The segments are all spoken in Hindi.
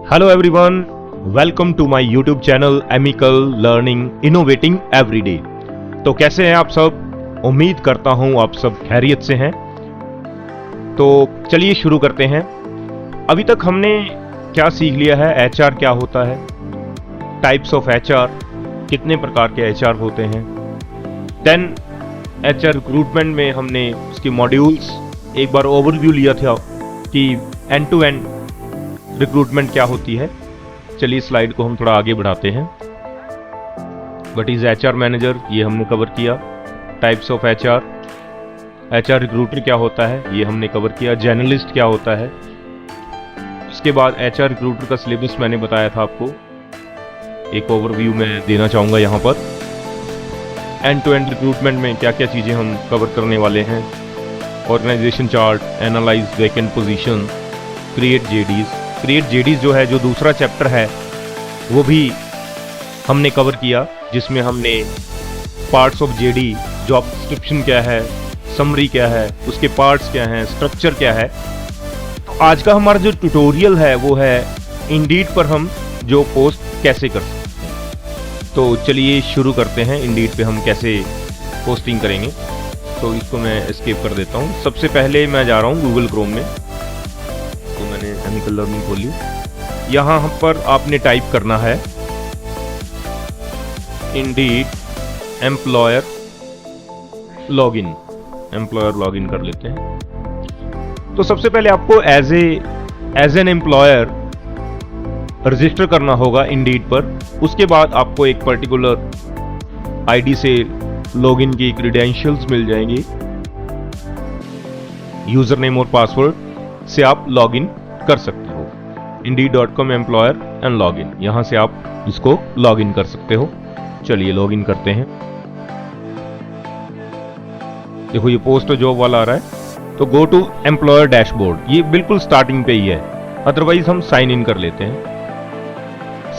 Hello everyone, welcome to my YouTube channel amical learning innovating everyday. तो कैसे हैं आप सब? उम्मीद करता हूं आप सब खैरियत से हैं। तो चलिए शुरू करते हैं। अभी तक हमने क्या सीख लिया है? एचआर क्या होता है, टाइप्स ऑफ एचआर, कितने प्रकार के एचआर होते हैं। देन एचआर रिक्रूटमेंट में हमने उसके मॉड्यूल्स एक बार ओवरव्यू लिया था कि एंड टू एंड रिक्रूटमेंट क्या होती है। चलिए स्लाइड को हम थोड़ा आगे बढ़ाते हैं। व्हाट इज एचआर मैनेजर, ये हमने कवर किया। Types of HR, HR recruiter क्या होता है, ये हमने कवर किया। जर्नलिस्ट क्या होता है। उसके बाद एचआर रिक्रूटर का सिलेबस मैंने बताया था आपको, एक ओवरव्यू में देना चाहूँगा यहाँ पर। एंड टू एंड रिक्रूटमेंट में क्या क्या चीज़ें हम कवर करने वाले हैं। Organisation chart, analyse vacant position, create JDs. Create JDs जो है, जो दूसरा चैप्टर है, वो भी हमने कवर किया, जिसमें हमने parts of JD, job description क्या है, समरी क्या है, उसके पार्ट्स क्या हैं, स्ट्रक्चर क्या है। तो आज का हमारा जो ट्यूटोरियल है वो है इंडीड पर हम जो पोस्ट कैसे कर सकते हैं। तो चलिए शुरू करते हैं। इंडीड पे हम कैसे पोस्टिंग करेंगे। तो इसको मैं एस्केप कर देता हूँ। सबसे पहले मैं जा रहा हूँ गूगल क्रोम में। तो मैंने एमिकल लर्निंग खोली। यहाँ पर आपने टाइप करना है Indeed employer login. Employer login कर लेते हैं। तो सबसे पहले आपको एज एन एम्प्लॉयर रजिस्टर करना होगा इंडीड पर। उसके बाद आपको एक पर्टिकुलर आईडी से लॉगिन की क्रीडेंशियल्स मिल जाएंगी। यूजर नेम और पासवर्ड से आप लॉगिन कर सकते हो। Indeed.com एम्प्लॉयर एंड लॉगिन, यहां से आप इसको लॉगिन कर सकते हो। चलिए लॉगिन करते हैं। देखो ये पोस्ट जॉब वाला आ रहा है। तो गो टू एम्प्लॉयर डैशबोर्ड, ये बिल्कुल स्टार्टिंग पे ही है। अदरवाइज हम साइन इन कर लेते हैं।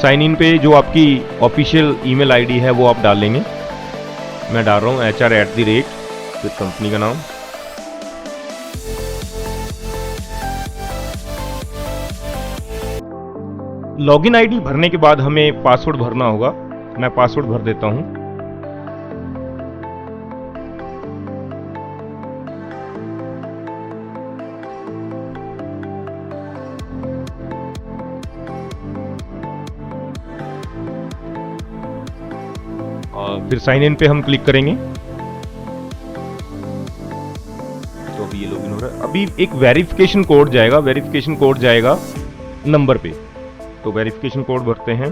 साइन इन पे जो आपकी ऑफिशियल ईमेल आईडी है वो आप डालेंगे। मैं डाल रहा हूँ HR@, फिर कंपनी का नाम। लॉगिन आईडी भरने के बाद हमें पासवर्ड भरना होगा। मैं पासवर्ड भर देता हूं। और फिर साइन इन पे हम क्लिक करेंगे। तो अभी ये लॉगिन हो रहा है। अभी एक वेरिफिकेशन कोड जाएगा। वेरिफिकेशन कोड जाएगा नंबर पे। तो वेरिफिकेशन कोड भरते हैं।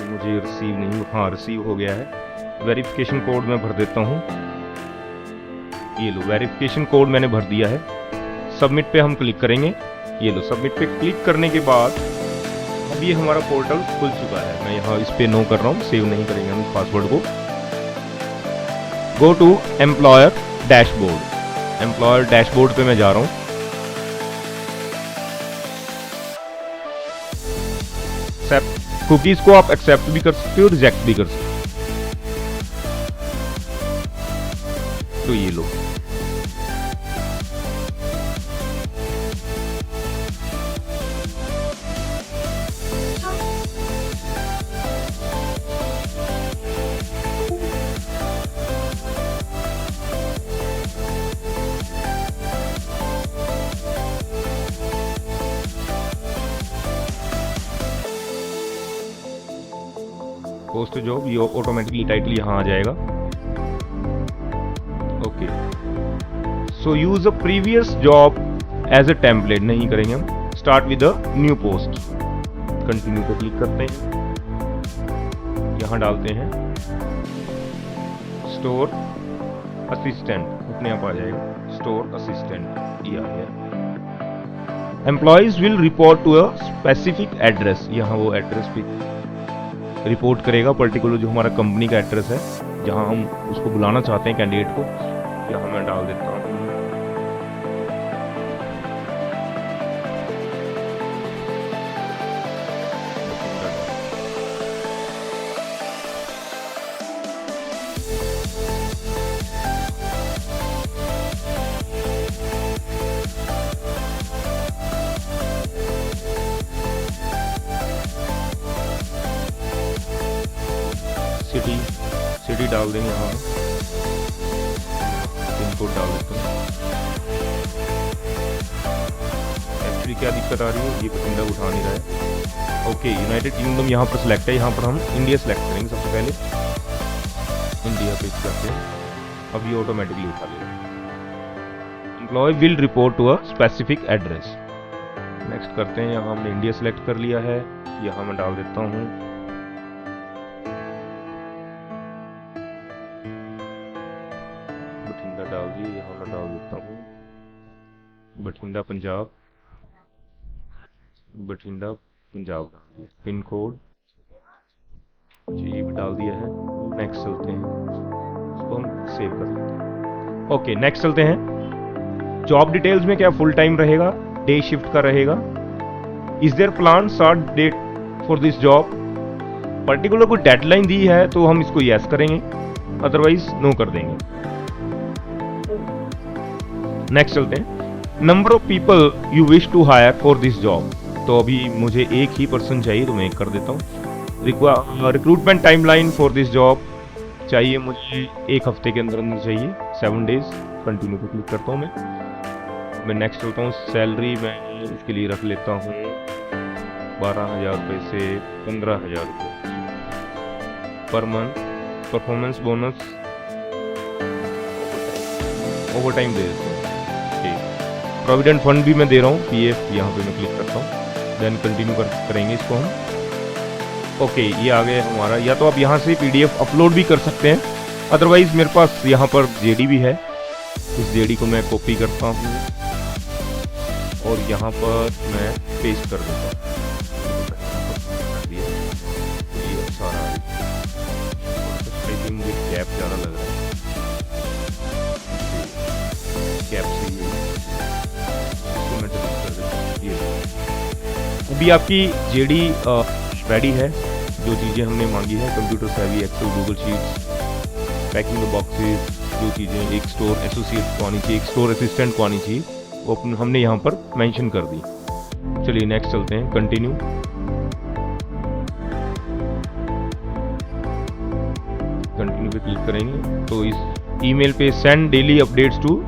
मुझे रिसीव नहीं, हाँ रिसीव हो गया है। वेरिफिकेशन कोड मैं भर देता हूं। ये लो, वेरिफिकेशन कोड मैंने भर दिया है। सबमिट पे हम क्लिक करेंगे। ये लो, सबमिट पे क्लिक करने के बाद अब ये हमारा पोर्टल खुल चुका है। मैं यहाँ इस पे नो कर रहा हूँ, सेव नहीं करेंगे हम पासवर्ड को। Go to employer dashboard. Employer dashboard पे मैं जा रहा हूँ। कुकीज को आप एक्सेप्ट भी कर सकते हो, रिजेक्ट भी कर सकते हो। तो ये लो, पोस्ट जॉब, ये ऑटोमेटिकली टाइटल यहां आ जाएगा। Okay, so use a previous job as a template नहीं करेंगे हम। Start with a new post, continue पे क्लिक करते हैं। यहां डालते हैं स्टोर असिस्टेंट, अपने आप आ जाएगा स्टोर असिस्टेंट, ये आ गया। Employees will report to a specific address, यहाँ वो एड्रेस पे रिपोर्ट करेगा। पर्टिकुलर जो हमारा कंपनी का एड्रेस है, जहां हम उसको बुलाना चाहते हैं कैंडिडेट को, यहाँ मैं डाल देता हूँ। सिटी डाल देंगे यहाँ, पिन कोड डाल देता हूँ। एक्चुअली क्या दिक्कत आ रही है, ये बठिंडा उठा नहीं रहा है। ओके, यूनाइटेड किंगडम यहाँ पर सिलेक्ट है, यहाँ पर हम इंडिया सेलेक्ट करेंगे सबसे पहले, इंडिया पे करते हैं। अब ये ऑटोमेटिकली उठा लेगा। Employee will report to a specific address. Next करते हैं, यहाँ हमने इंडिया सेलेक्ट कर लिया है, यहाँ मैं डाल देता हूँ बठिंडा डाल दिए, यहाँ मैं डाल देता हूँ बठिंडा पंजाब, बठिंडा पंजाब, पिन कोड जी डाल दिया है। नेक्स्ट चलते हैं, इसको हम सेव कर लेते हैं। ओके, नेक्स्ट चलते हैं। जॉब डिटेल्स में क्या फुल टाइम रहेगा, डे शिफ्ट का रहेगा। Is there plan start date for this job, particular कोई डेडलाइन दी है तो हम इसको यस करेंगे, अदरवाइज नो कर देंगे। नेक्स्ट चलते हैं, number of people you wish to hire for this job. तो अभी मुझे एक ही पर्सन चाहिए तो मैं एक कर देता हूँ। Recruitment timeline for this job चाहिए मुझे 1 हफ्ते के अंदर अंदर चाहिए, 7 डेज। कंटिन्यू पे क्लिक करता हूँ मैं नेक्स्ट चलता हूँ। सैलरी मैं इसके लिए रख लेता हूँ 12,000 रुपये से 15,000 रुपये पर month. Performance bonus over time दे देते हैं। प्रोविडेंट फंड भी मैं दे रहा हूँ, PF, यहाँ पे मैं क्लिक करता हूँ। देन कंटिन्यू करेंगे इसको हम। ओके, ये आ गया हमारा। या तो आप यहाँ से PDF अपलोड भी कर सकते हैं, अदरवाइज मेरे पास यहाँ पर JD भी है। इस JD को मैं कॉपी करता हूँ और यहाँ पर मैं पेस्ट कर देता हूँ। ये सारा मुझे गैप ज़्यादा लग रहा है, गैप से इसको मैं डिलीट कर देता हूँ। ये अभी आपकी JD रेडी है। जो चीज़ें हमने मांगी है, computer savvy, Excel, Google sheets, packing the boxes, जो चीज़ें एक स्टोर एसोसिएट को आनी चाहिए, एक स्टोर असिस्टेंट को आनी चाहिए, वो हमने यहाँ पर मेंशन कर दी। चलिए नेक्स्ट चलते हैं, कंटिन्यू। कंटिन्यू पे क्लिक करेंगे तो इस ईमेल पे सेंड डेली अपडेट्स टू,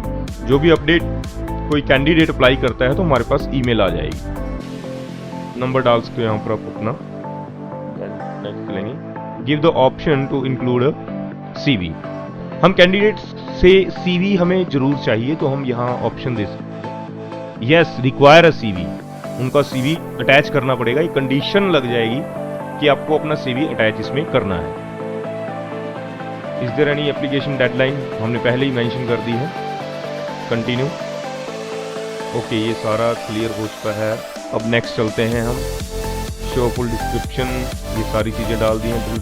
जो भी अपडेट कोई कैंडिडेट अप्लाई करता है तो हमारे पास ईमेल आ जाएगी। नंबर डाल सकते हो यहाँ पर आप अपना। नेक्स्ट करेंगे, give the option to include CV। हम कैंडिडेट से CV हमें जरूर चाहिए तो हम यहाँ ऑप्शन दे सकते हैं, यस रिक्वायर अ CV। उनका CV अटैच करना पड़ेगा, एक कंडीशन लग जाएगी कि आपको अपना CV अटैच इसमें करना है। Is there any application deadline, हमने पहले ही मेंशन कर दी है। कंटिन्यू। ओके, ये सारा क्लियर हो चुका है। अब नेक्स्ट चलते हैं हम, शो फुल डिस्क्रिप्शन, ये सारी चीज़ें डाल दी हैं।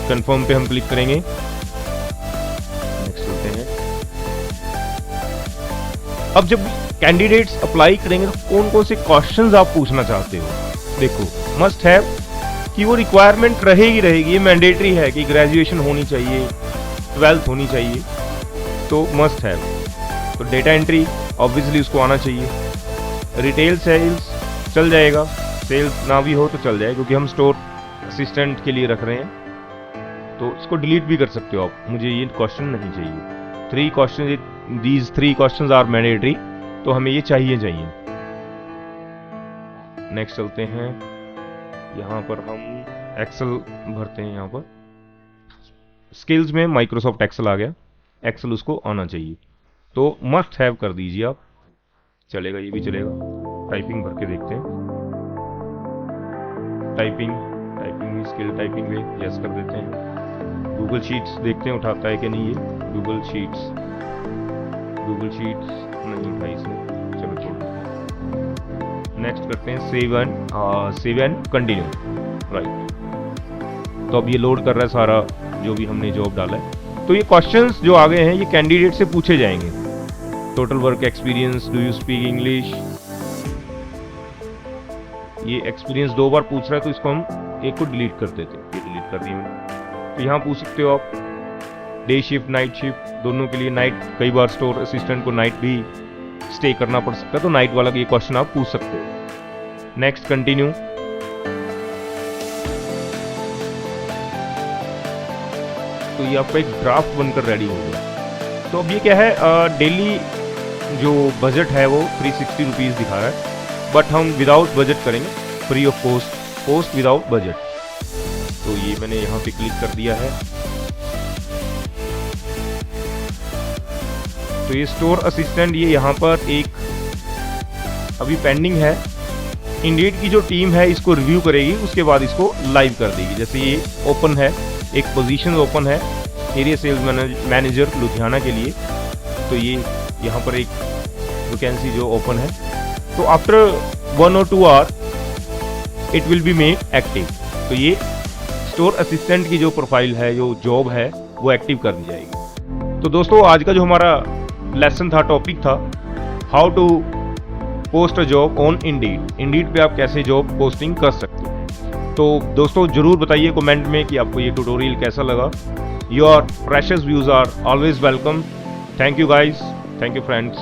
कंफर्म पे हम क्लिक करेंगे। नेक्स्ट चलते हैं। अब जब कैंडिडेट्स अप्लाई करेंगे तो कौन कौन से क्वेश्चंस आप पूछना चाहते हो, देखो मस्ट हैव कि वो रिक्वायरमेंट रहेगी, ये मैंडेटरी है कि ग्रेजुएशन होनी चाहिए, 12th होनी चाहिए, तो मस्ट हैव। तो डेटा एंट्री ऑब्वियसली उसको आना चाहिए। रिटेल सेल्स चल जाएगा, सेल्स ना भी हो तो चल जाए, क्योंकि हम स्टोर असिस्टेंट के लिए रख रहे हैं, तो इसको डिलीट भी कर सकते हो आप, मुझे ये क्वेश्चन नहीं चाहिए। 3 question, these 3 questions are mandatory, तो हमें ये चाहिए। नेक्स्ट चलते हैं, यहाँ पर हम एक्सेल भरते हैं। यहाँ पर स्किल्स में माइक्रोसॉफ्ट एक्सेल आ गया, एक्सेल उसको आना चाहिए, तो मस्ट हैव कर दीजिए आप, चलेगा, ये भी चलेगा। टाइपिंग भर के देखते हैं, टाइपिंग स्किल टाइपिंग में यस कर देते हैं। गूगल शीट्स देखते हैं उठाता है कि नहीं, ये गूगल शीट्स नहीं उठाई इसने, चलो छोड़ देते हैं। नेक्स्ट करते हैं सेव एंड कंटिन्यू, राइट। तो अब ये लोड कर रहा है सारा जो भी हमने जॉब डाला है। तो ये क्वेश्चंस जो आ गए हैं ये कैंडिडेट से पूछे जाएंगे। Total work experience, do you speak English, ये एक्सपीरियंस 2 बार पूछ रहा है, तो इसको हम एक को डिलीट कर देते हैं। ये डिलीट कर दिया मैंने। तो यहाँ पूछ सकते हो आप डे शिफ्ट, नाइट शिफ्ट, दोनों के लिए। नाइट, कई बार स्टोर असिस्टेंट को नाइट भी स्टे करना पड़ सकता है, तो नाइट वाला ये क्वेश्चन आप पूछ सकते हो। Next continue. तो ये आपका एक ड्राफ्ट बनकर रेडी हो गया। तो अब ये क्या है, डेली जो बजट है वो 360 रुपीज़ दिखा रहा है, बट हम विदाउट बजट करेंगे, free of post without budget. तो ये मैंने यहाँ पे क्लिक कर दिया है। तो ये स्टोर असिस्टेंट ये यहाँ पर एक अभी पेंडिंग है। इंडीड की जो टीम है इसको रिव्यू करेगी, उसके बाद इसको लाइव कर देगी। जैसे ये ओपन है, एक पोजीशन ओपन है एरिया सेल्स मैनेजर लुधियाना के लिए, तो ये यहाँ पर एक वैकेंसी जो ओपन है। तो after 1 or 2 hour it will be made active. तो ये स्टोर असिस्टेंट की जो प्रोफाइल है, जो जॉब है, वो एक्टिव कर दी जाएगी। तो दोस्तों आज का जो हमारा लेसन था, टॉपिक था, how to post a job on Indeed पे आप कैसे जॉब पोस्टिंग कर सकते हो। तो दोस्तों जरूर बताइए कमेंट में कि आपको ये ट्यूटोरियल कैसा लगा। Your precious views are always welcome. Thank you guys, thank you friends.